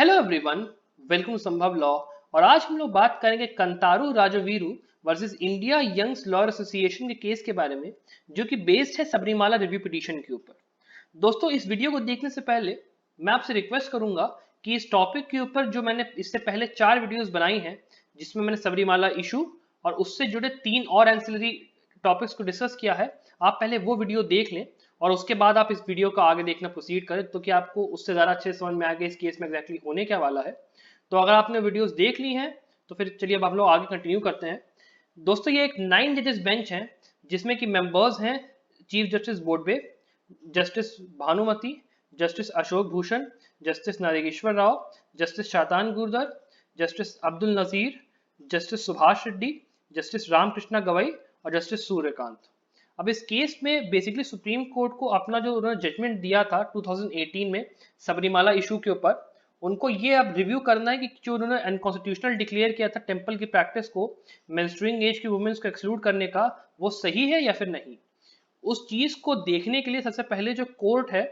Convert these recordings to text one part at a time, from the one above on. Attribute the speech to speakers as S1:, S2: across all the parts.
S1: Hello everyone, welcome Sambhav law. और आज हम लोग बात करेंगे Kantaru Rajeevaru versus India youngs lawyer association के केस के बारे में, जो कि बेस्ड है सबरीमाला रिव्यू पिटीशन के ऊपर। दोस्तों, इस वीडियो को देखने से पहले मैं आपसे रिक्वेस्ट करूंगा कि इस टॉपिक के ऊपर जो मैंने इससे पहले 4 वीडियोस बनाई हैं, जिसमें मैंने सबरीमाला इशू और उससे जुड़े 3 और एंसिलरी टॉपिक्स को डिस्कस किया है, आप पहले वो वीडियो देख लें और उसके बाद आप इस वीडियो को आगे देखना प्रोसीड करें, तो कि आपको उससे ज़्यादा अच्छे से समझ में आएगा इस केस में एग्जैक्टली होने क्या वाला है। तो अगर आपने वीडियोस देख ली हैं तो फिर चलिए अब हम लोग आगे कंटिन्यू करते हैं। दोस्तों, ये एक 9 जजेस बेंच है, जिसमें कि मेंबर्स हैं chief justice Bobde, justice Bhanumati, justice Ashok Bhushan, justice Nageswara Rao, justice Shantanagoudar, justice Abdul Nazeer, justice Subhash Reddy, justice Ramakrishna Gavai और जस्टिस सूर्यकांत। अब इस केस में बेसिकली सुप्रीम कोर्ट को अपना जो उन्होंने जजमेंट दिया था 2018 में सबरीमाला इशू के ऊपर, उनको ये अब रिव्यू करना है कि जो उन्होंने अनकॉन्स्टिट्यूशनल डिक्लेयर किया था टेम्पल की प्रैक्टिस को, मेंस्ट्रुइंग एज की वुमेन्स को एक्सक्लूड करने का, वो सही है या फिर नहीं। उस चीज को देखने के लिए सबसे पहले जो कोर्ट है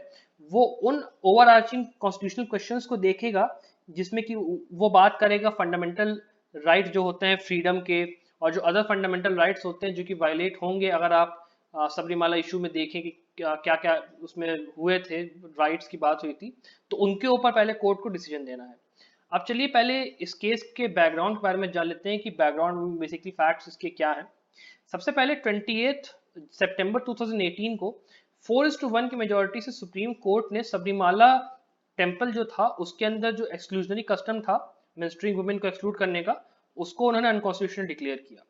S1: वो उन ओवरआर्चिंग कॉन्स्टिट्यूशनल क्वेश्चंस को देखेगा, जिसमें कि वो बात करेगा फंडामेंटल राइट जो होते हैं फ्रीडम के, और जो अदर फंडामेंटल राइट्स होते हैं जो कि वायलेट होंगे अगर आप सबरीमाला इशू में देखें कि क्या क्या क्या उसमें हुए थे, राइट्स की बात हुई थी, तो उनके ऊपर पहले कोर्ट को डिसीजन देना है। अब चलिए पहले इस केस के बैकग्राउंड के बारे में जान लेते हैं कि बैकग्राउंड में बेसिकली फैक्ट्स इसके क्या हैं। सबसे पहले 28 सितंबर 2018 को 4:1 की मेजोरिटी से सुप्रीम कोर्ट ने सबरीमाला टेम्पल जो था उसके अंदर जो एक्सक्लूजनरी कस्टम था मेंस्ट्रुइंग वुमेन को एक्सक्लूड करने का, उसको उन्होंने अनकॉन्स्टिट्यूशनल डिक्लेयर किया।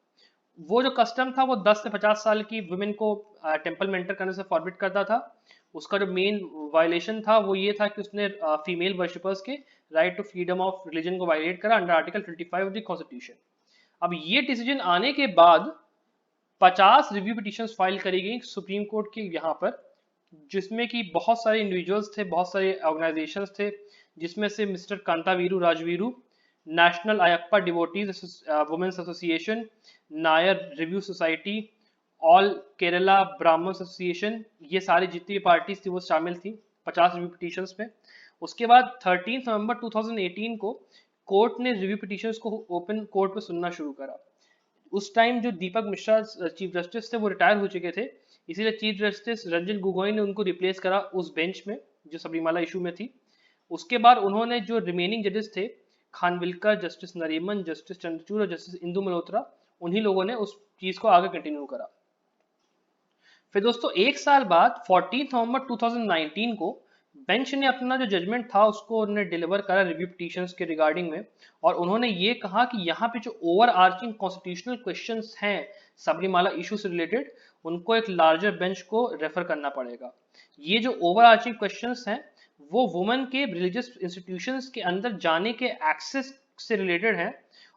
S1: वो जो कस्टम था वो 10 से 50 साल की वुमेन को टेम्पल में एंटर करने से फॉरबिट करता था। उसका जो मेन वायलेशन था वो ये था कि उसने फीमेल वर्शिपर्स के right to freedom of religion को वायलेट करा under article 25 of the constitution. अब ये डिसीजन आने के बाद 50 रिव्यू पिटीशंस फाइल करी गई सुप्रीम कोर्ट के यहाँ पर, जिसमें कि बहुत सारे इंडिविजुअल्स थे, बहुत सारे ऑर्गेनाइजेशंस थे, जिसमें से mister Kantaru Rajeevaru, national Ayyappa devotees women's association, Nair review society, all Kerala Brahmin association, ये सारी जितनी भी पार्टीज थी वो शामिल थी 50 रिव्यू पिटीशंस में। उसके बाद 13 नवंबर 2018 को कोर्ट ने रिव्यू पिटीशंस को ओपन कोर्ट में सुनना शुरू करा। उस टाइम जो दीपक मिश्रा चीफ जस्टिस थे वो रिटायर हो चुके थे, इसीलिए चीफ जस्टिस रंजन गोगोई ने उनको रिप्लेस करा उस बेंच में जो सबरीमाला इशू में थी। उसके बाद उन्होंने जो रिमेनिंग जजेस थे, खानविलकर, जस्टिस नरीमन, जस्टिस चंद्रचूड़ और जस्टिस इंदु मल्होत्रा, उन्हीं लोगों ने उस चीज को आगे कंटिन्यू करा। फिर दोस्तों एक साल बाद 14 नवंबर 2019 को बेंच ने अपना जो जजमेंट था उसको उन्होंने डिलीवर करा रिव्यू पिटीशंस के रिगार्डिंग में, और उन्होंने ये कहा कि यहाँ पे जो ओवर आर्चिंग कॉन्स्टिट्यूशनल क्वेश्चंस हैं सबरीमाला इशू से रिलेटेड, उनको एक लार्जर बेंच को रेफर करना पड़ेगा। ये जो ओवर आर्चिंग क्वेश्चंस हैं वो वुमेन के रिलीजियस इंस्टीट्यूशंस के अंदर जाने के एक्सेस से रिलेटेड हैं,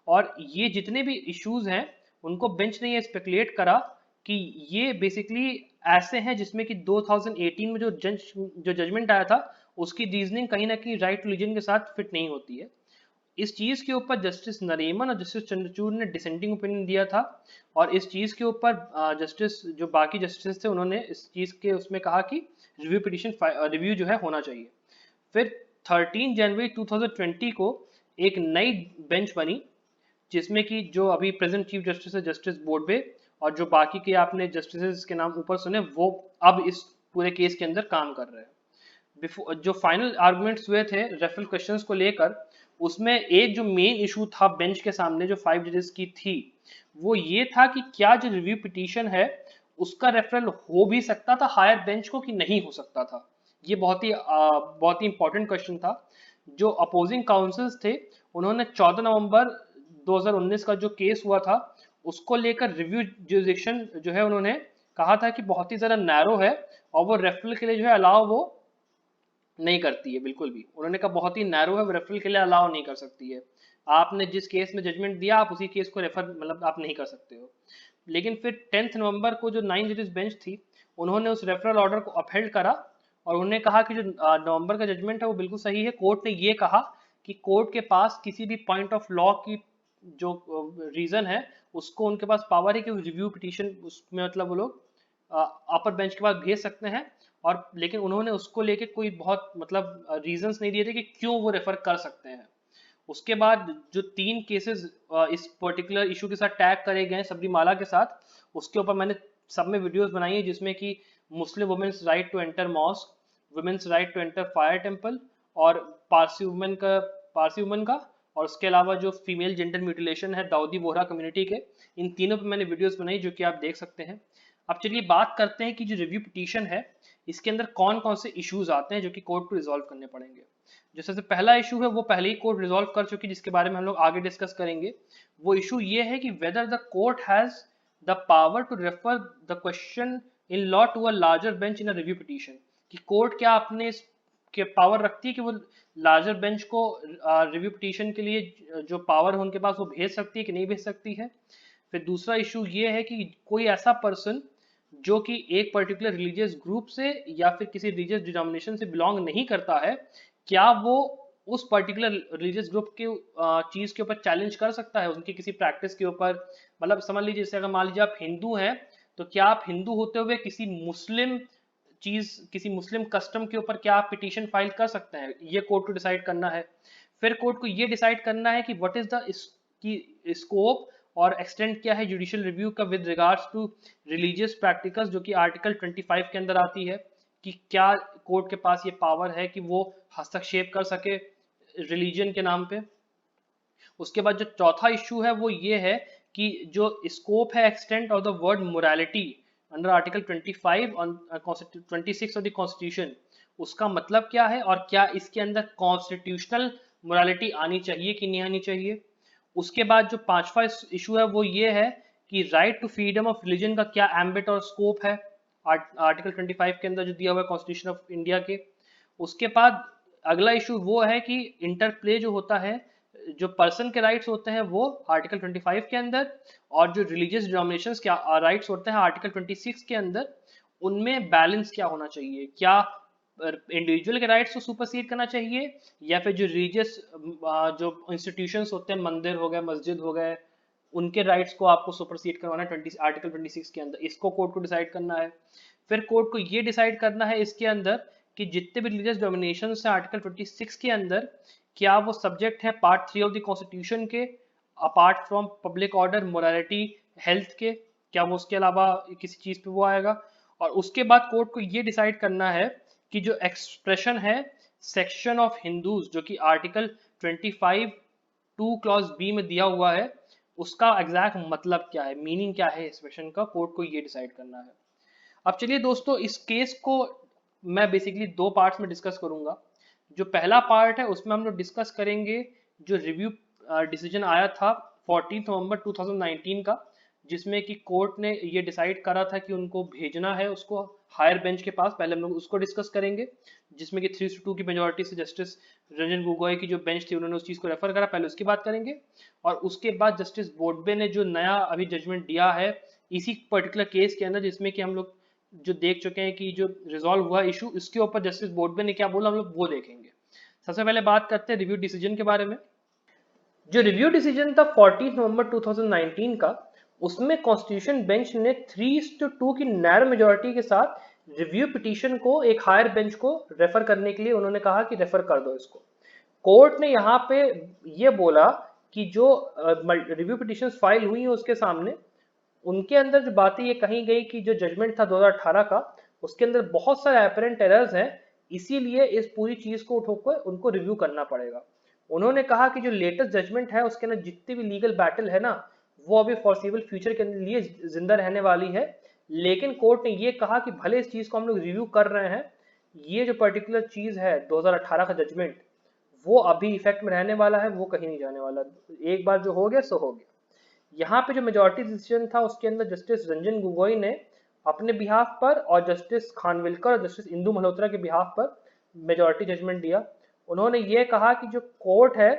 S1: और ये जितने भी इश्यूज हैं उनको बेंच ने ये स्पेकुलेट करा कि ये बेसिकली ऐसे हैं जिसमें कि 2018 में जो जजमेंट आया था उसकी रीजनिंग कहीं ना कहीं राइट रिलीजन के साथ फिट नहीं होती है। इस चीज के ऊपर जस्टिस नरीमन और जस्टिस चंद्रचूड़ ने डिसेंटिंग ओपिनियन दिया था, और इस चीज के ऊपर जस्टिस जो बाकी जस्टिस थे उन्होंने इस चीज के उसमें कहा कि रिव्यू पिटीशन रिव्यू जो है होना चाहिए। फिर 13 जनवरी 2020 को एक नई बेंच बनी, जिसमें कि जो अभी प्रेजेंट चीफ जस्टिस है जस्टिस बोबडे, और जो बाकी के आपने जस्टिस के नाम ऊपर सुने वो अब इस पूरे केस के अंदर काम कर रहे हैं। जो फाइनल आर्गुमेंट्स हुए थे रेफरल क्वेश्चंस को लेकर, उसमें एक जो मेन इशू था बेंच के सामने जो 5 जजेस की थी, वो ये था कि क्या जो रिव्यू पिटीशन है उसका रेफरल हो भी सकता था हायर बेंच को कि नहीं हो सकता था। ये बहुत ही इंपॉर्टेंट क्वेश्चन था। जो अपोजिंग काउंसिल्स थे उन्होंने 14 नवंबर 2019 का जो केस हुआ था उसको लेकर रिव्यू जुरिडिक्शन जो है उन्होंने कहा था कि बहुत ही ज्यादा नैरो है, और वो रेफरल के लिए जो है अलाउ वो नहीं करती है बिल्कुल भी। उन्होंने कहा बहुत ही नैरो है, वो रेफरल के लिए अलाउ नहीं कर सकती है। आपने जिस केस में जजमेंट दिया आप उसी केस को रेफर मतलब आप नहीं कर सकते हो। लेकिन फिर 10 नवंबर को जो 9 जजेस बेंच थी उन्होंने उस रेफरल ऑर्डर को अपहेल्ड करा, और उन्होंने कहा कि जो नवंबर का जजमेंट है वो बिल्कुल सही है। कोर्ट ने ये कहा कि कोर्ट के पास किसी भी पॉइंट ऑफ लॉ की जो रीजन है उसको उनके पास पावर है कि रिव्यू पिटीशन उसमें मतलब वो लोग अपर बेंच के पास भेज सकते हैं, और लेकिन उन्होंने उसको लेके कोई बहुत मतलब रीजंस नहीं दिए थे कि क्यों वो रेफर कर सकते हैं। उसके बाद जो 3 केसेस इस पर्टिकुलर इशू के साथ टैग करे गए सबरीमाला के साथ, उसके ऊपर मैंने सब में वीडियोस बनाई है, जिसमें कि Muslim women's right to enter mosque, women's right to enter fire temple, और पारसी वुमेन का, और उसके अलावा जो फीमेल जेंडर म्यूटिलेशन है दाऊदी बोहरा कम्युनिटी के, इन तीनों पे मैंने वीडियोस बनाई जो कि आप देख सकते हैं। अब चलिए बात करते हैं कि जो रिव्यू पिटीशन है इसके अंदर कौन कौन से इश्यूज आते हैं जो कि कोर्ट को रिजॉल्व करने पड़ेंगे। जो सबसे पहला इशू है वो पहले ही कोर्ट रिजॉल्व कर चुकी है, जिसके बारे में हम लोग आगे डिस्कस करेंगे। वो इशू ये है कि whether the court has the power to refer the question in law to a larger bench in a review petition, कि कोर्ट क्या अपने के पावर रखती है कि वो लार्जर बेंच को रिव्यू पिटीशन के लिए जो पावर है उनके पास वो भेज सकती है कि नहीं भेज सकती है। फिर दूसरा इशू ये है कि कोई ऐसा पर्सन जो कि एक पर्टिकुलर रिलीजियस ग्रुप से या फिर किसी रिलीजियस डिनोमिनेशन से बिलोंग नहीं करता है, क्या वो उस पर्टिकुलर रिलीजियस ग्रुप के चीज के ऊपर चैलेंज कर सकता है, उनकी किसी प्रैक्टिस के ऊपर। मतलब समझ लीजिए जैसे अगर मान लीजिए आप हिंदू हैं, तो क्या आप हिंदू होते हुए किसी मुस्लिम कस्टम के ऊपर क्या आप पिटीशन फाइल कर सकते हैं, ये कोर्ट को डिसाइड करना है। फिर कोर्ट को ये डिसाइड करना है कि व्हाट इज द स्कोप और एक्सटेंड क्या है जुडिशियल रिव्यू का with regards to religious practicals, जो कि आर्टिकल 25 के अंदर आती है, कि क्या कोर्ट के पास ये पावर है कि वो हस्तक्षेप कर सके रिलीजन के नाम पे। उसके बाद जो चौथा इश्यू है वो ये है कि जो स्कोप है extent of the word morality under article 25 on 26 of the constitution, उसका मतलब क्या है और क्या इसके अंदर कॉन्स्टिट्यूशनल मोरालिटी आनी चाहिए कि नहीं आनी चाहिए। उसके बाद जो पांचवा इशू है वो ये है कि right to freedom of religion का क्या एम्बिट और स्कोप है आर्टिकल 25 के अंदर जो दिया हुआ है कॉन्स्टिट्यूशन ऑफ इंडिया के। उसके बाद अगला इशू वो है कि इंटरप्ले जो होता है, जो पर्सन के राइट्स होते हैं वो आर्टिकल 25 के अंदर, और जो रिलीजियस डिनोमिनेशंस के राइट्स होते हैं आर्टिकल 26 के अंदर, उनमें बैलेंस क्या होना चाहिए। क्या इंडिविजुअल के राइट्स को सुपरसीड करना चाहिए, या फिर जो रिलीजियस जो इंस्टीट्यूशंस होते हैं, मंदिर हो गए, मस्जिद हो गए, उनके राइट्स को आपको सुपरसीड करवाना है आर्टिकल 26 के अंदर, इसको कोर्ट को डिसाइड करना है। फिर कोर्ट को ये डिसाइड करना है इसके अंदर कि जितने भी रिलीजियस डोमिनेशन है आर्टिकल 26 के अंदर, क्या वो सब्जेक्ट है पार्ट 3 ऑफ द कॉन्स्टिट्यूशन के, apart from public order, morality, health के, क्या वो उसके अलावा किसी चीज पे वो आएगा। और उसके बाद कोर्ट को ये डिसाइड करना है कि जो एक्सप्रेशन है सेक्शन ऑफ हिंदूज, जो कि आर्टिकल 25 2 क्लॉज बी में दिया हुआ है, उसका एग्जैक्ट मतलब क्या है, मीनिंग क्या है एक्सप्रेशन का, कोर्ट को ये डिसाइड करना है। अब चलिए दोस्तों, इस केस को मैं बेसिकली दो पार्ट्स में डिस्कस करूंगा। जो पहला पार्ट है उसमें हम लोग डिस्कस करेंगे जो रिव्यू डिसीजन आया था 14 नवंबर 2019 का, जिसमें कि कोर्ट ने ये डिसाइड करा था कि उनको भेजना है उसको हायर बेंच के पास। पहले हम लोग उसको डिस्कस करेंगे, जिसमें कि 3-2 की मेजोरिटी से जस्टिस रंजन गोगोई की जो बेंच थी उन्होंने उस चीज को रेफर करा, पहले उसकी बात करेंगे। और उसके बाद जस्टिस बोबडे ने जो नया अभी जजमेंट दिया है इसी पर्टिकुलर केस के अंदर, जिसमें कि हम लोग जो देख चुके हैं कि जो रिजॉल्व हुआ इशू, इसके ऊपर जस्टिस बोबडे ने क्या बोला हम लोग वो देखेंगे। सबसे पहले बात करते हैं रिव्यू डिसीजन के बारे में। जो रिव्यू डिसीजन था 14 नवंबर 2019 का, उसमें कॉन्स्टिट्यूशन बेंच ने 3-2 की नैरो मेजोरिटी के साथ रिव्यू पिटीशन को एक हायर बेंच को रेफर करने के लिए उन्होंने कहा कि रेफर कर दो इसको। कोर्ट ने यहाँ पे ये बोला कि जो रिव्यू पिटीशन फाइल हुई है उसके सामने, उनके अंदर जो बातें ये कही गई कि जो जजमेंट था 2018 का, उसके अंदर बहुत सारे अपरेंट एरर्स हैं, इसीलिए इस पूरी चीज को उठोकर उनको रिव्यू करना पड़ेगा। उन्होंने कहा कि जो लेटेस्ट जजमेंट है उसके अंदर जितनी भी लीगल बैटल है ना, वो अभी फॉरसिबल फ्यूचर के लिए जिंदा रहने वाली है। लेकिन कोर्ट ने ये कहा कि भले इस चीज को हम लोग रिव्यू कर रहे हैं, ये जो पर्टिकुलर चीज है 2018 का जजमेंट, वो अभी इफेक्ट में रहने वाला है, वो कहीं नहीं जाने वाला। एक बार जो हो गया सो हो गया। यहाँ पे जो मेजोरिटी डिसीजन था उसके अंदर जस्टिस रंजन गोगोई ने अपने बिहाफ पर और जस्टिस खानविलकर और जस्टिस इंदु मल्होत्रा के बिहाफ पर मेजोरिटी जजमेंट दिया। उन्होंने ये कहा कि जो कोर्ट है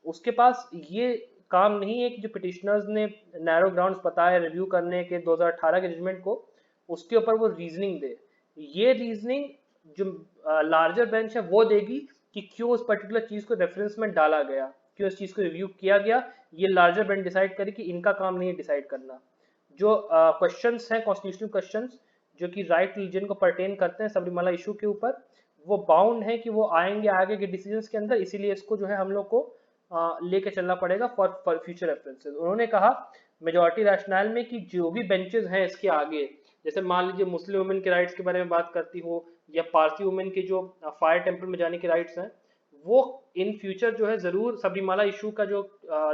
S1: उसके पास ये काम नहीं है कि जो पिटिशनर्स ने नैरो ग्राउंड्स बताए रिव्यू करने के 2018 के जजमेंट को, उसके ऊपर वो रीजनिंग दे। ये रीजनिंग जो लार्जर बेंच है वो देगी कि क्यों उस पर्टिकुलर चीज को रेफरेंस में डाला गया, क्यों इस चीज को रिव्यू किया गया। ये लार्जर बेंच डिसाइड करे कि इनका काम नहीं है डिसाइड करना। जो क्वेश्चंस हैं कॉन्स्टिट्यूशनल क्वेश्चंस, जो कि राइट रिलीजन को परटेन करते हैं सबरीमाला इशू के ऊपर, वो बाउंड है कि वो आएंगे आगे के डिसीजंस के अंदर, इसीलिए इसको जो है हम लोग को लेके चलना पड़ेगा फॉर फ्यूचर रेफरेंसेस। उन्होंने कहा मेजोरिटी रैशनल में कि जो भी बेंचेस हैं इसके आगे, जैसे मान लीजिए मुस्लिम वुमेन के राइट्स के बारे में बात करती हो, या पारसी वुमेन के जो फायर टेम्पल में जाने के राइट्स हैं, वो इन फ्यूचर जो है जरूर सबरीमाला इशू का जो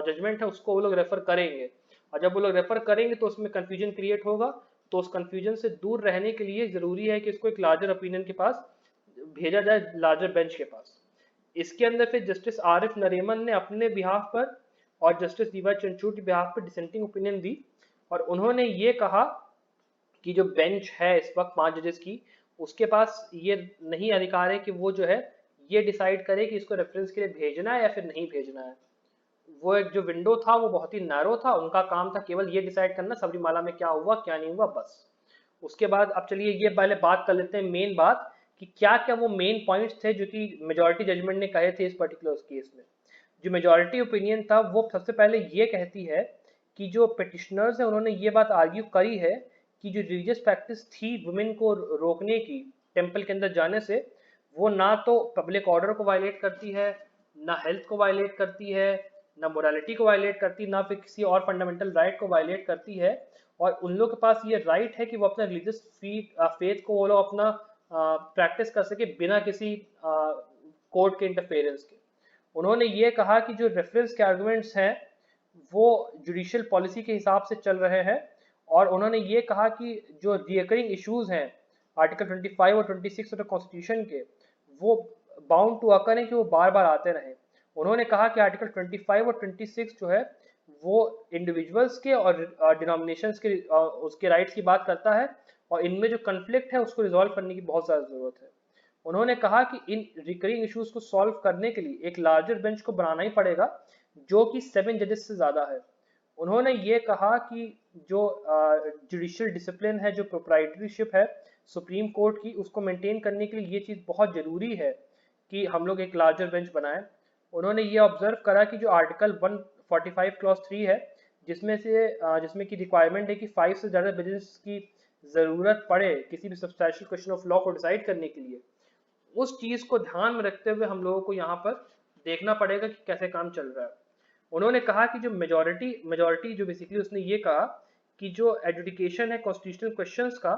S1: जजमेंट है उसको वो लोग रेफर करेंगे। और जब वो लोग रेफर करेंगे तो उसमें कंफ्यूजन क्रिएट होगा, तो उस कंफ्यूजन से दूर रहने के लिए जरूरी है कि इसको एक लार्जर ओपिनियन के पास भेजा जाए, लार्जर बेंच के पास। इसके अंदर फिर जस्टिस आरिफ नरीमन ने अपने बिहाफ पर और जस्टिस दीवा चंचूड़ के बिहाफ पर डिसेंटिंग ओपिनियन दी, और उन्होंने ये कहा कि जो बेंच है इस वक्त 5 जजेस की, उसके पास ये नहीं अधिकार है कि वो जो है ये डिसाइड करे कि इसको रेफरेंस के लिए भेजना है या फिर नहीं भेजना है। वो एक जो विंडो था वो बहुत ही नैरो था, उनका काम था केवल ये डिसाइड करना सबरीमाला में क्या हुआ क्या नहीं हुआ, बस। उसके बाद अब चलिए ये पहले बात कर लेते हैं मेन बात कि क्या क्या वो मेन पॉइंट्स थे जो कि मेजॉरिटी जजमेंट ने कहे थे इस पर्टिकुलर केस में। जो मेजॉरिटी ओपिनियन था वो सबसे पहले ये कहती है कि जो पिटिशनर्स है उन्होंने ये बात आर्ग्यू करी है कि जो रिलीजियस प्रैक्टिस थी वुमेन को रोकने की टेम्पल के अंदर जाने से, वो ना तो पब्लिक ऑर्डर को वायलेट करती है, ना हेल्थ को वायलेट करती है, ना मोरालिटी को वायलेट करती, ना फिर किसी और फंडामेंटल राइट को वायलेट करती है। और उन लोगों के पास ये राइट है कि वो अपना रिलीजियस फेथ को वो लोग अपना प्रैक्टिस कर सके बिना किसी कोर्ट के इंटरफेरेंस के। उन्होंने ये कहा कि जो रेफरेंस के आर्गुमेंट्स हैं वो जुडिशियल पॉलिसी के हिसाब से चल रहे हैं, और उन्होंने ये कहा कि जो रिकरिंग इश्यूज हैं आर्टिकल 25 और 26 ऑफ द कॉन्स्टिट्यूशन के, वो बाउंड टू अकर हैं कि वो बार बार आते रहें। उन्होंने कहा कि आर्टिकल 25 और 26 जो है वो इंडिविजुअल्स के और डिनोमिनेशंस के उसके राइट्स की बात करता है, और इनमें जो कन्फ्लिक्ट है उसको रिजॉल्व करने की बहुत ज़्यादा ज़रूरत है। उन्होंने कहा कि इन रिकरिंग इश्यूज को सॉल्व करने के लिए एक लार्जर बेंच को बनाना ही पड़ेगा जो कि 7 जजेस से ज़्यादा है। उन्होंने ये कहा कि जो जुडिशियल डिसिप्लिन है, जो प्रोप्राइटरीशिप है सुप्रीम कोर्ट की, उसको मेंटेन करने के लिए ये चीज़ बहुत ज़रूरी है कि हम लोग एक लार्जर बेंच बनाएं। उन्होंने ये ऑब्जर्व करा कि जो आर्टिकल 145 क्लॉज 3 है, जिसमें की रिक्वायरमेंट है कि 5 से ज़्यादा जजेस की ज़रूरत पड़े किसी भी सब्सटैंशियल क्वेश्चन ऑफ लॉ को डिसाइड करने के लिए, उस चीज़ को ध्यान में रखते हुए हम लोगों को यहाँ पर देखना पड़ेगा कि कैसे काम चल रहा है। उन्होंने कहा कि जो मेजॉरिटी जो बेसिकली उसने ये कहा कि जो एडजुडिकेशन है कॉन्स्टिट्यूशनल क्वेश्चंस का,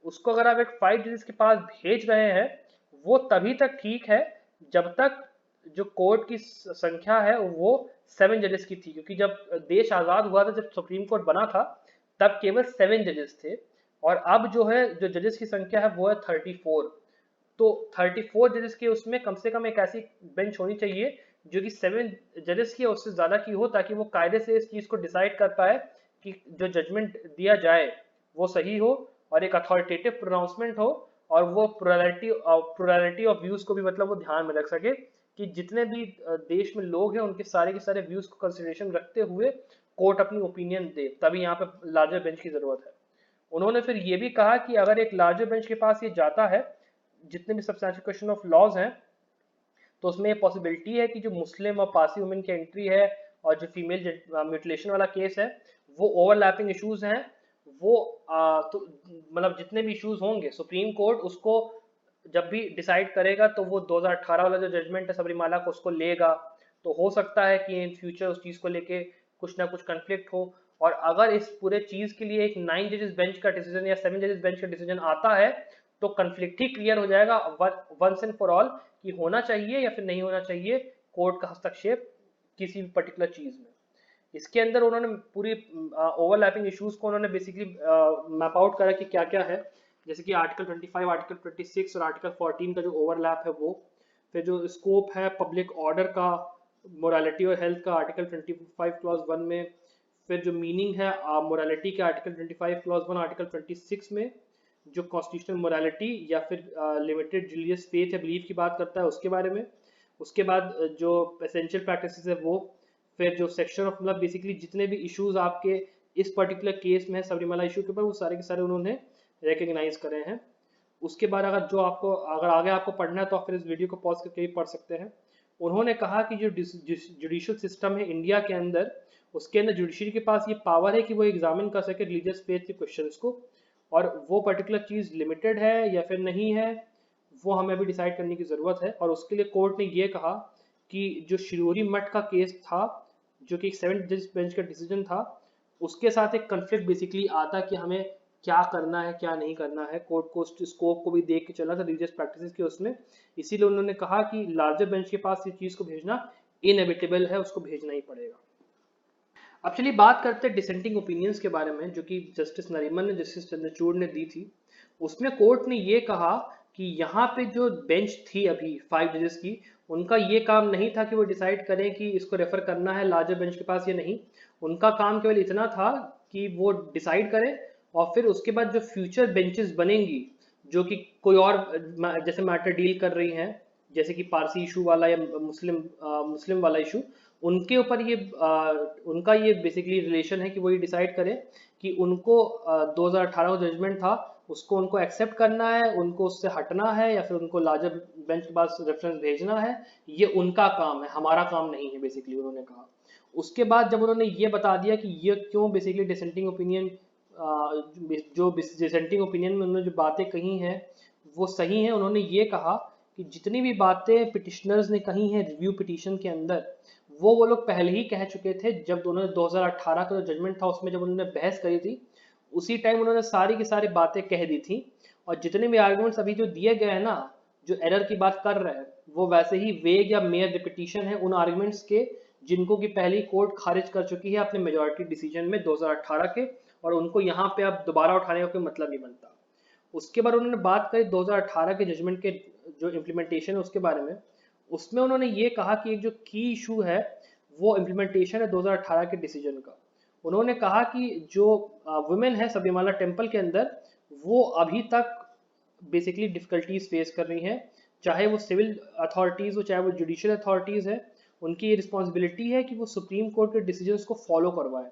S1: उसको अगर आप एक 5 जजेस के पास भेज रहे हैं, वो तभी तक ठीक है जब तक जो कोर्ट की संख्या है वो 7 जजेस की थी, क्योंकि जब देश आज़ाद हुआ था, जब सुप्रीम कोर्ट बना था, तब केवल 7 जजेस थे, और अब जो है जो जजेस की संख्या है वो है 34। तो 34 जजेस के उसमें कम से कम एक ऐसी बेंच होनी चाहिए जो कि 7 जजेस की उससे ज़्यादा की हो, ताकि वो कायदे से इस चीज़ को डिसाइड कर पाए कि जो जजमेंट दिया जाए वो सही हो और एक अथॉरिटेटिव प्रोनाउंसमेंट हो, और वो प्लुरैलिटी ऑफ व्यूज़ को भी मतलब वो ध्यान में रख सके कि जितने भी देश में लोग हैं उनके सारे के सारे व्यूज़ को कंसिडरेशन रखते हुए कोर्ट अपनी ओपिनियन दे, तभी यहाँ पे लार्जर बेंच की ज़रूरत है। उन्होंने फिर ये भी कहा कि अगर एक लार्जर बेंच के पास ये जाता है, जितने भी सब्सटैंशियल क्वेश्चन ऑफ लॉज हैं, तो उसमें ये पॉसिबिलिटी है कि जो मुस्लिम और पारसी वुमेन की एंट्री है और जो फीमेल म्यूटिलेशन वाला केस है, वो ओवरलैपिंग इश्यूज हैं। वो तो मतलब जितने भी इश्यूज होंगे सुप्रीम कोर्ट उसको जब भी डिसाइड करेगा तो वो 2018 वाला जो जजमेंट है सबरीमाला को उसको लेगा। तो हो सकता है कि इन फ्यूचर उस चीज़ को लेके कुछ ना कुछ कंफ्लिक्ट हो, और अगर इस पूरे चीज़ के लिए एक 9 जजेस बेंच का डिसीजन या 7 जजेस बेंच का डिसीजन आता है, तो कंफ्लिक्ट ही क्लियर हो जाएगा वंस एंड फॉर ऑल कि होना चाहिए या फिर नहीं होना चाहिए कोर्ट का हस्तक्षेप किसी भी पर्टिकुलर चीज़ में। इसके अंदर उन्होंने पूरी ओवरलैपिंग इश्यूज को उन्होंने बेसिकली मैप आउट करा कि क्या क्या है, जैसे कि आर्टिकल 25, आर्टिकल 26 और आर्टिकल 14 का जो ओवरलैप है वो, फिर जो स्कोप है पब्लिक ऑर्डर का, मोरालिटी और हेल्थ का आर्टिकल 25 क्लॉज 1 में, फिर जो मीनिंग है मोरालिटी के आर्टिकल 25 क्लॉज 1 आर्टिकल 26 में, जो कॉन्स्टिट्यूशनल मोरालिटी या फिर लिमिटेड रिलीजियस फेथ या बिलीफ की बात करता है उसके बारे में। उसके बाद जो एसेंशियल प्रैक्टिसेस है वो, फिर जो सेक्शन ऑफ मतलब बेसिकली जितने भी इश्यूज आपके इस पर्टिकुलर केस में सबरीमाला इशू के ऊपर, वो सारे के सारे उन्होंने रिकग्नाइज करे हैं। उसके बाद अगर आगे आपको पढ़ना है तो आप फिर इस वीडियो को पॉज करके भी पढ़ सकते हैं। उन्होंने कहा कि जो जुडिशियल सिस्टम है इंडिया के अंदर, उसके अंदर जुडिशरी के पास ये पावर है कि वो एग्जामिन कर सके रिलीजियस फेथ के क्वेश्चंस को, और वो पर्टिकुलर चीज़ लिमिटेड है या फिर नहीं है, वो हमें अभी डिसाइड करने की ज़रूरत है। और उसके लिए कोर्ट ने ये कहा कि जो शिरोरी मठ का केस था, जो कि एक 7 जज बेंच का डिसीजन था, उसके साथ एक कन्फ्लिक्ट बेसिकली आता कि हमें क्या करना है क्या नहीं करना है। कोर्ट को स्कोप को भी देख के चला था रिलीजियस प्रैक्टिसेस के उसमें, इसीलिए उन्होंने कहा कि लार्जर बेंच के पास ये चीज़ को भेजना इनएविटेबल है, उसको भेजना ही पड़ेगा। अब चलिए बात करते हैं डिसेंटिंग ओपिनियंस के बारे में, जो कि जस्टिस नरीमन ने जस्टिस चंद्रचूड़ ने दी थी। उसमें कोर्ट ने ये कहा कि यहाँ पे जो बेंच थी अभी 5 जजेस की, उनका ये काम नहीं था कि वो डिसाइड करें कि इसको रेफर करना है लार्जर बेंच के पास या नहीं। उनका काम केवल इतना था कि वो डिसाइड करें और फिर उसके बाद जो फ्यूचर बेंचेस बनेंगी, जो कि कोई और जैसे मैटर डील कर रही हैं, जैसे कि पारसी इशू वाला या मुस्लिम वाला इशू, उनके ऊपर ये उनका ये बेसिकली रिलेशन है कि वो ये डिसाइड करें कि उनको 2018 का जजमेंट था उसको उनको एक्सेप्ट करना है, उनको उससे हटना है, या फिर उनको लार्जर बेंच के पास रेफरेंस भेजना है। ये उनका काम है, हमारा काम नहीं है बेसिकली, उन्होंने कहा। उसके बाद जब उन्होंने ये बता दिया कि ये क्यों बेसिकली डिसेंटिंग ओपिनियन, जो डिसेंटिंग ओपिनियन में उन्होंने जो बातें कही हैं वो सही हैं, उन्होंने ये कहा कि जितनी भी बातें पिटिशनर्स ने कही हैं रिव्यू पिटीशन के अंदर, वो लोग पहले ही कह चुके थे जब उन्होंने 2018 का जो जजमेंट था उसमें जब उन्होंने बहस करी थी, उसी टाइम उन्होंने सारी की सारी बातें कह दी थी। और जितने भी आर्गुमेंट्स अभी जो दिए गए हैं ना, जो एरर की बात कर रहे हैं, वो वैसे ही वेग या मेयर रिपीटिशन है उन आर्गुमेंट्स के जिनको कि पहले ही कोर्ट खारिज कर चुकी है अपने मेजोरिटी डिसीजन में 2018 के, और उनको यहाँ पे अब दोबारा उठाने का कोई मतलब नहीं बनता। उसके बाद उन्होंने बात करी 2018 के जजमेंट के जो इम्प्लीमेंटेशन है उसके बारे में। उसमें उन्होंने ये कहा कि एक जो की इशू है वो इम्प्लीमेंटेशन है 2018 के डिसीजन का। उन्होंने कहा कि जो वुमेन है सबरीमाला टेम्पल के अंदर, वो अभी तक बेसिकली डिफिकल्टीज फेस कर रही हैं, चाहे वो सिविल अथॉरिटीज़ हो चाहे वो जुडिशियल अथॉरिटीज़ है। उनकी ये रिस्पॉन्सिबिलिटी है कि वो सुप्रीम कोर्ट के डिसीजंस को फॉलो करवाएं।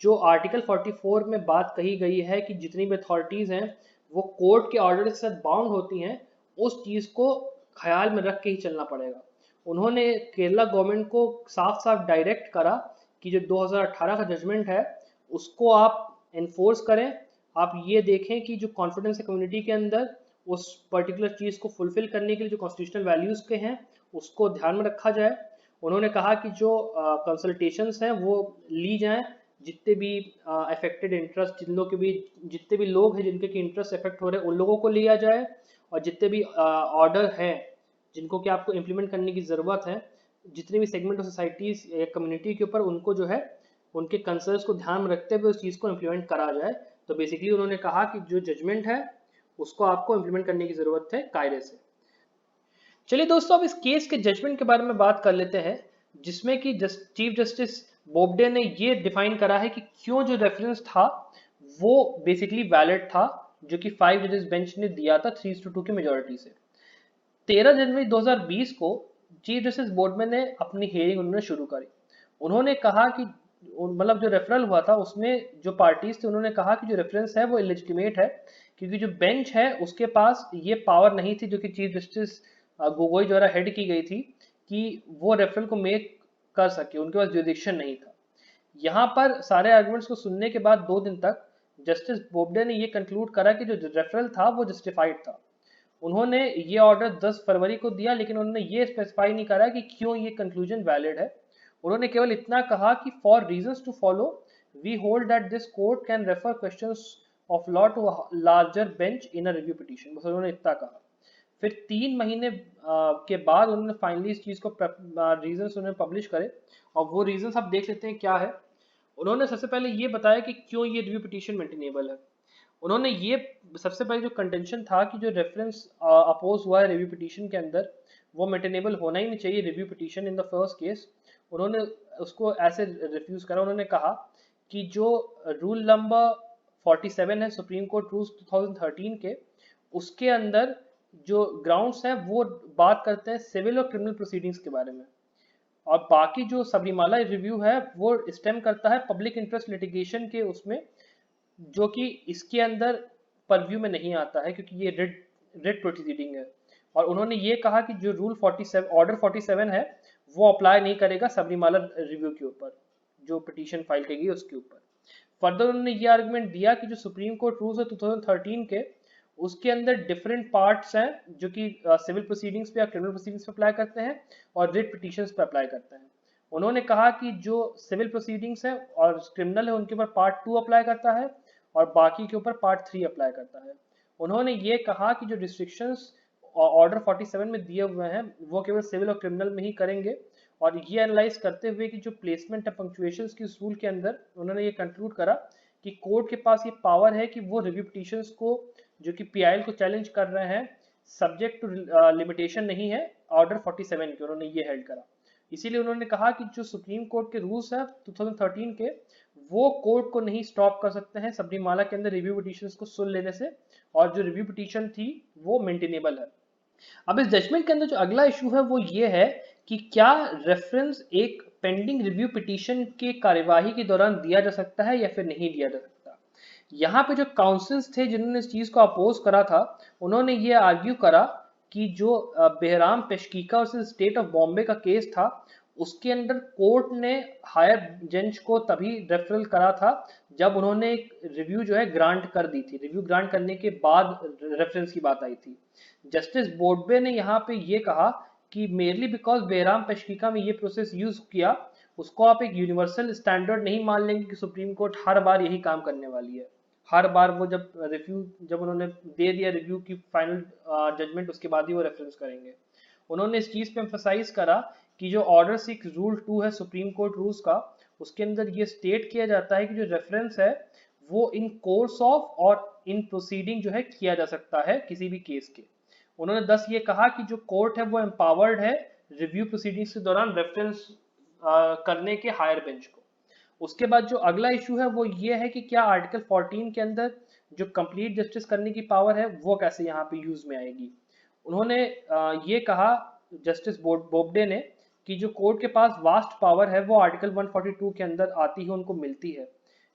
S1: जो आर्टिकल 44 में बात कही गई है कि जितनी भी अथॉरिटीज़ हैं वो कोर्ट के ऑर्डर के साथ बाउंड होती हैं, उस चीज़ को ख्याल में रख के ही चलना पड़ेगा। उन्होंने केरला गवर्नमेंट को साफ साफ डायरेक्ट करा कि जो 2018 का जजमेंट है उसको आप एनफोर्स करें। आप ये देखें कि जो कॉन्फिडेंस है कम्युनिटी के अंदर उस पर्टिकुलर चीज़ को फुलफिल करने के लिए जो कॉन्स्टिट्यूशनल वैल्यूज़ के हैं उसको ध्यान में रखा जाए। उन्होंने कहा कि जो कंसल्टेशंस हैं वो ली जाएं, जितने भी अफेक्टेड इंटरेस्ट जिन लोग के भी जितने भी लोग हैं जिनके की इंटरेस्ट अफेक्ट हो रहे हैं उन लोगों को लिया जाए, और जितने भी ऑर्डर हैं जिनको कि आपको इम्प्लीमेंट करने की ज़रूरत है, जितने भी सेगमेंट ऑफ सोसाइटीज़ या कम्युनिटी के ऊपर उनको जो है उनके कंसर्न्स को ध्यान में रखते हुए उस चीज़ को इम्प्लीमेंट करा जाए। तो बेसिकली उन्होंने कहा कि जो जजमेंट है उसको आपको इम्प्लीमेंट करने की ज़रूरत है कायदे से। चलिए दोस्तों, अब इस केस के जजमेंट के बारे में बात कर लेते हैं, जिसमें कि चीफ जस्टिस बोबडे ने ये डिफाइन करा है कि क्यों जो रेफरेंस था वो बेसिकली वैलिड था, जो कि 5 जजेस बेंच ने दिया था 3-2 की मेजोरिटी से। 13 जनवरी 2020 को चीफ जस्टिस बोबडे ने अपनी हियरिंग उन्होंने शुरू करी। उन्होंने कहा कि मतलब जो रेफरल हुआ था उसमें जो पार्टीज थे उन्होंने कहा कि जो रेफरेंस है वो इलेजिटिमेट है, क्योंकि जो बेंच है उसके पास ये पावर नहीं थी जो कि चीफ जस्टिस गोगोई द्वारा हेड की गई थी कि वो रेफरल को मेक कर सके, उनके पास जुरिडिक्शन नहीं था। यहाँ पर सारे आर्गुमेंट्स को सुनने के बाद 2 दिन तक जस्टिस बोबडे ने ये कंक्लूड करा कि जो रेफरल था वो जस्टिफाइड था। उन्होंने ये ऑर्डर 10 फरवरी को दिया, लेकिन उन्होंने ये स्पेसिफाई नहीं करा कि क्यों ये कंक्लूजन वैलिड है। उन्होंने केवल इतना कहा कि for reasons to follow we hold that this court can refer questions of law to larger bench in a review petition, बस उन्होंने इतना कहा। फिर 3 महीने के बाद उन्होंने फाइनली इस चीज़ को रीजंस उन्होंने पब्लिश करे, और वो रीजंस आप देख लेते हैं क्या है। उन्होंने सबसे पहले ये बताया कि क्यों ये रिव्यू पिटीशन मेंटेनेबल है। उन्होंने ये सबसे पहले जो कंटेंशन था कि जो रेफरेंस अपोज हुआ है रिव्यू पिटीशन के अंदर वो मेंटेनेबल होना ही नहीं चाहिए review petition in the first case, उन्होंने उसको ऐसे रिफ्यूज करा। उन्होंने कहा कि जो रूल नंबर 47 है सुप्रीम कोर्ट रूल्स 2013 के, उसके अंदर जो ग्राउंड्स हैं वो बात करते हैं सिविल और क्रिमिनल प्रोसीडिंग्स के बारे में, और बाकी जो सबरीमाला रिव्यू है वो स्टेम करता है पब्लिक इंटरेस्ट लिटिगेशन के उसमें, जो कि इसके अंदर परव्यू में नहीं आता है क्योंकि ये रिट प्रोसीडिंग है। और उन्होंने ये कहा कि जो रूल 47 ऑर्डर 47 है वो अप्लाई नहीं करेगा सबरीमाला रिव्यू के ऊपर, जो पिटीशन फाइल की गई उसके ऊपर। फर्दर उन्होंने ये आर्गुमेंट दिया कि जो सुप्रीम कोर्ट रूल्स है 2013 के, उसके अंदर डिफरेंट पार्ट्स हैं जो कि सिविल प्रोसीडिंग्स पे या क्रिमिनल प्रोसीडिंग्स पे अप्लाई करते हैं और रिट पिटिशंस पे अप्लाई करते हैं। उन्होंने कहा कि जो सिविल प्रोसीडिंग्स है और क्रिमिनल है उनके ऊपर पार्ट 2 अप्लाई करता है और बाकी के ऊपर पार्ट 3 अप्लाई करता है। उन्होंने ये कहा कि जो रिस्ट्रिक्शंस ऑर्डर 47 में दिए हुए हैं वो केवल सिविल और क्रिमिनल में ही करेंगे। और ये एनालाइज करते हुए कि जो प्लेसमेंट है पंक्चुएशंस की उस रूल के अंदर, उन्होंने ये कंक्लूड करा कि कोर्ट के पास ये पावर है कि वो रिव्यू पिटिशंस को जो कि पीआईएल को चैलेंज कर रहे हैं सब्जेक्ट टू लिमिटेशन नहीं है ऑर्डर 47 के, उन्होंने ये हेल्ड करा। इसीलिए उन्होंने कहा कि जो सुप्रीम कोर्ट के रूल्स हैं 2013 के, वो कोर्ट को नहीं स्टॉप कर सकते हैं सबरीमाला के अंदर रिव्यू पिटिशंस को सुन लेने से, और जो रिव्यू पिटिशन थी वो मेंटेनेबल है। अब इस जजमेंट के अंदर जो अगला इशू है वो ये है कि क्या रेफरेंस एक पेंडिंग रिव्यू पिटीशन के कार्यवाही के दौरान दिया जा सकता है या फिर नहीं दिया जा सकता। यहाँ पे जो काउंसिल्स थे जिन्होंने इस चीज को अपोज करा था, उन्होंने ये आर्ग्यू करा कि जो बेहराम पेशकीका और स्टेट ऑफ बॉम्बे का केस था उसके अंदर कोर्ट ने हायर जज को तभी रेफरल करा था जब उन्होंने एक रिव्यू जो है ग्रांट कर दी थी, रिव्यू ग्रांट करने के बाद रेफरेंस की बात आई थी। जस्टिस बोबडे ने यहाँ पे ये कहा कि मेरली बिकॉज बेहराम पेशकीका में ये प्रोसेस यूज किया उसको आप एक यूनिवर्सल स्टैंडर्ड नहीं मान लेंगे कि सुप्रीम कोर्ट हर बार यही काम करने वाली है। हर बार वो जब उन्होंने दे दिया रिव्यू की फाइनल जजमेंट उसके बाद ही वो रेफरेंस करेंगे। उन्होंने इस चीज पे एम्फसाइज करा कि जो ऑर्डर 6 रूल 2 है सुप्रीम कोर्ट रूल्स का, उसके अंदर ये स्टेट किया जाता है कि जो रेफरेंस है वो इन कोर्स ऑफ और इन प्रोसीडिंग जो है किया जा सकता है किसी भी केस के। उन्होंने 10 ये कहा कि जो कोर्ट है वो एम्पावर्ड है रिव्यू प्रोसीडिंग्स के दौरान रेफरेंस करने के हायर बेंच को। उसके बाद जो अगला इशू है वो ये है कि क्या आर्टिकल 14 के अंदर जो कंप्लीट जस्टिस करने की पावर है वो कैसे यहाँ पे यूज में आएगी। उन्होंने ये कहा जस्टिस बोबडे ने कि जो कोर्ट के पास वास्ट पावर है वो आर्टिकल 142 के अंदर आती है, उनको मिलती है।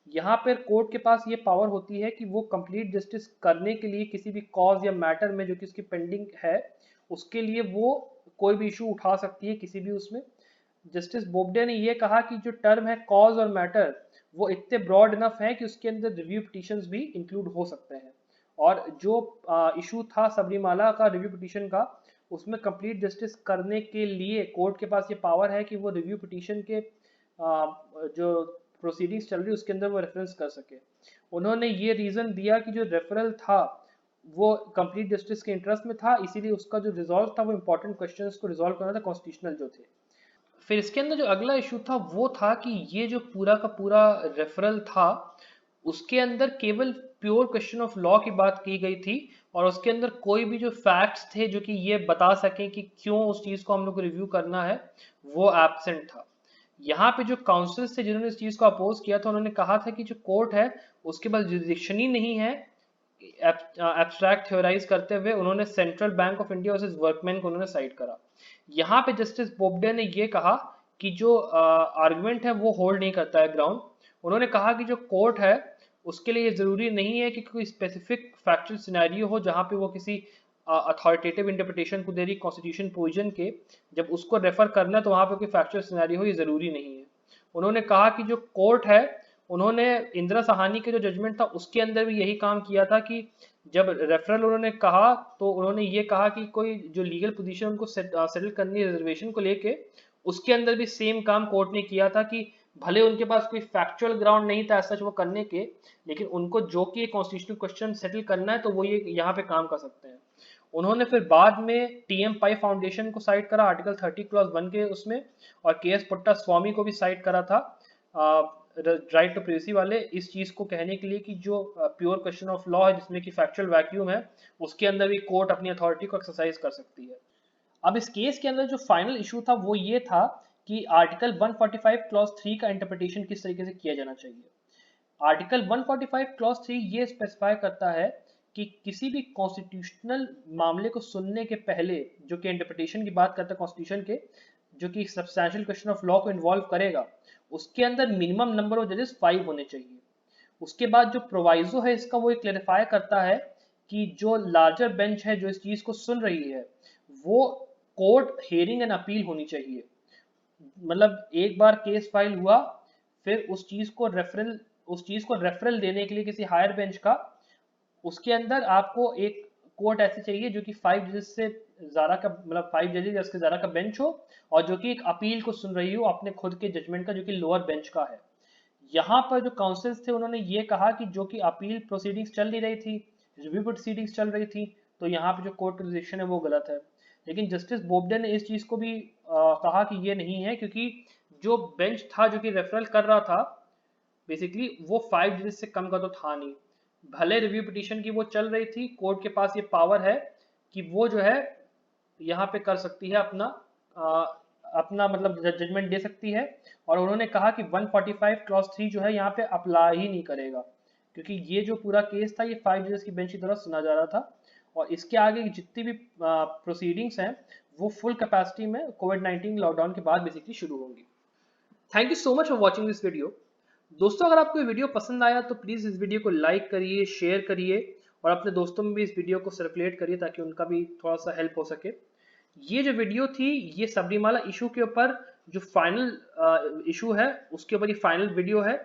S1: यहाँ पर कोर्ट के पास ये पावर होती है कि वो कंप्लीट जस्टिस करने के लिए किसी भी कॉज या मैटर में जो कि उसकी पेंडिंग है उसके लिए वो कोई भी इशू उठा सकती है किसी भी उसमें। जस्टिस बोबडे ने ये कहा कि जो टर्म है कॉज और मैटर वो इतने ब्रॉड इनफ है कि उसके अंदर रिव्यू पिटिशंस भी इंक्लूड हो सकते हैं। और जो इशू था सबरीमाला का रिव्यू पिटिशन का, उसमें कंप्लीट जस्टिस करने के लिए कोर्ट के पास ये पावर है कि वो रिव्यू पिटिशन के जो प्रोसीडिंग्स चल रही उसके अंदर वो रेफरेंस कर सके। उन्होंने ये रीजन दिया कि जो रेफरल था वो कंप्लीट जस्टिस के इंटरेस्ट में था, इसीलिए उसका जो रिजॉल्व था वो इंपॉर्टेंट क्वेश्चंस को रिजॉल्व करना था, कॉन्स्टिट्यूशनल जो थे। फिर इसके अंदर जो अगला इशू था वो था कि ये जो पूरा का पूरा रेफरल था उसके अंदर केवल प्योर क्वेश्चन ऑफ लॉ की बात की गई थी और उसके अंदर कोई भी जो फैक्ट्स थे जो कि ये बता सकें कि क्यों उस चीज को हम लोग को रिव्यू करना है वो एब्सेंट था। यहाँ पे जो काउंसिल्स थे जिन्होंने इस चीज को अपोज किया था उन्होंने कहा था कि जो कोर्ट है उसके पास जुरिडिक्शन ही नहीं है। एब्स्ट्रैक्ट थ्योराइज करते हुए उन्होंने central bank of India versus workman को उन्होंने साइड करा। यहाँ पे जस्टिस बोबडे ने ये कहा कि जो आर्गुमेंट है वो होल्ड नहीं करता है ग्राउंड। उन्होंने कहा कि जो कोर्ट है उसके लिए ये जरूरी नहीं है कि कोई स्पेसिफिक फैक्चुअल सिनेरियो हो जहां पे वो किसी अथॉरिटेटिव इंटरप्रिटेशन को दे रही कॉन्स्टिट्यूशन प्रोविजन के, जब उसको रेफर करना है तो वहां पे कोई फैक्चुअल सिनेरियो हो, ये जरूरी नहीं है। उन्होंने कहा कि जो कोर्ट है उन्होंने इंदिरा सहानी के जो जजमेंट था उसके अंदर भी यही काम किया था कि जब रेफरल उन्होंने कहा तो उन्होंने ये कहा कि कोई जो लीगल पोजीशन उनको सेटल करनी है रिजर्वेशन को लेके, उसके अंदर भी सेम काम कोर्ट ने किया था कि भले उनके पास कोई फैक्चुअल ग्राउंड नहीं था सच वो करने के, लेकिन उनको जो कि कॉन्स्टिट्यूशनल क्वेश्चन सेटल करना है तो वो ये यहाँ पे काम कर सकते हैं। उन्होंने फिर बाद में टीएम पाई फाउंडेशन को साइड करा आर्टिकल 30 क्लॉज 1 के उसमें, और के एस पुट्टा स्वामी को भी साइड करा था राइट टू प्रिवेसी वाले, इस चीज को कहने के लिए कि जो प्योर क्वेश्चन ऑफ लॉ है जिसमें कि फैक्चुअल वैक्यूम है उसके अंदर भी कोर्ट अपनी अथॉरिटी को एक्सरसाइज कर सकती है। अब इस केस के अंदर जो फाइनल इशू था वो ये था कि आर्टिकल 145 क्लॉज 3 का इंटरप्रिटेशन किस तरीके से किया जाना चाहिए। आर्टिकल 145 क्लॉज 3 ये स्पेसिफाई करता है कि किसी भी कॉन्स्टिट्यूशनल मामले को सुनने के पहले, जो कि इंटरप्रिटेशन की बात करता है कॉन्स्टिट्यूशन के, जो कि सब्सटैंशियल क्वेश्चन ऑफ लॉ को इन्वॉल्व करेगा, उसके अंदर मिनिमम नंबर ऑफ जजेस 5 होने चाहिए। उसके बाद जो प्रोवाइजो है इसका वो क्लेरिफाई करता है कि जो लार्जर बेंच है जो इस चीज को सुन रही है वो कोर्ट हियरिंग एंड अपील होनी चाहिए। मतलब एक बार केस फाइल हुआ फिर उस चीज को रेफरल उस चीज को रेफरल देने के लिए किसी हायर बेंच का, उसके अंदर आपको एक कोर्ट ऐसी चाहिए जो कि 5 जजेस से ज्यादा का, मतलब 5 जजेस या उसके ज्यादा का बेंच हो, और जो कि एक अपील को सुन रही हो अपने खुद के जजमेंट का, जो कि लोअर बेंच का है। यहाँ पर जो काउंसिल्स थे उन्होंने ये कहा कि जो कि अपील प्रोसीडिंग्स चल नहीं रही थी, रिव्यू प्रोसीडिंग्स चल रही थी, तो यहाँ पे जो कोर्ट का डिसीजन है वो गलत है। लेकिन जस्टिस बोबडे ने इस चीज को भी कहा कि ये नहीं है, क्योंकि जो बेंच था जो कि रेफरल कर रहा था बेसिकली वो 5 जजेस से कम का तो था नहीं। भले रिव्यू पिटीशन की वो चल रही थी, कोर्ट के पास ये पावर है कि वो जो है यहाँ पे कर सकती है अपना अपना मतलब जजमेंट दे सकती है। और उन्होंने कहा कि 145 क्लॉज 3 जो है यहाँ पे अप्लाई ही नहीं करेगा, क्योंकि ये जो पूरा केस था ये 5 जजेस की बेंच की तरफ सुना जा रहा था, और इसके आगे जितनी भी प्रोसीडिंग्स हैं वो फुल कैपेसिटी में कोविड-19 लॉकडाउन के बाद बेसिकली शुरू होंगी। Thank you so much for watching this video. दोस्तों, अगर आपको ये वीडियो पसंद आया तो प्लीज़ इस वीडियो को लाइक करिए, शेयर करिए, और अपने दोस्तों में भी इस वीडियो को सर्कुलेट करिए ताकि उनका भी थोड़ा सा हेल्प हो सके। ये जो वीडियो थी ये सबरीमाला इशू के ऊपर जो फाइनल इशू है उसके ऊपर ये फाइनल वीडियो है।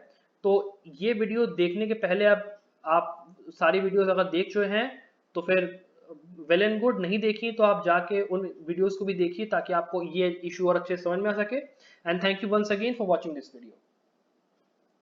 S1: तो ये वीडियो देखने के पहले आप सारी वीडियोस अगर देख चुके हैं तो फिर वेल एंड गुड, नहीं देखी तो आप जाके उन वीडियोस को भी देखिए ताकि आपको ये इशू और अच्छे से समझ में आ सके। And thank you once again for watching this video.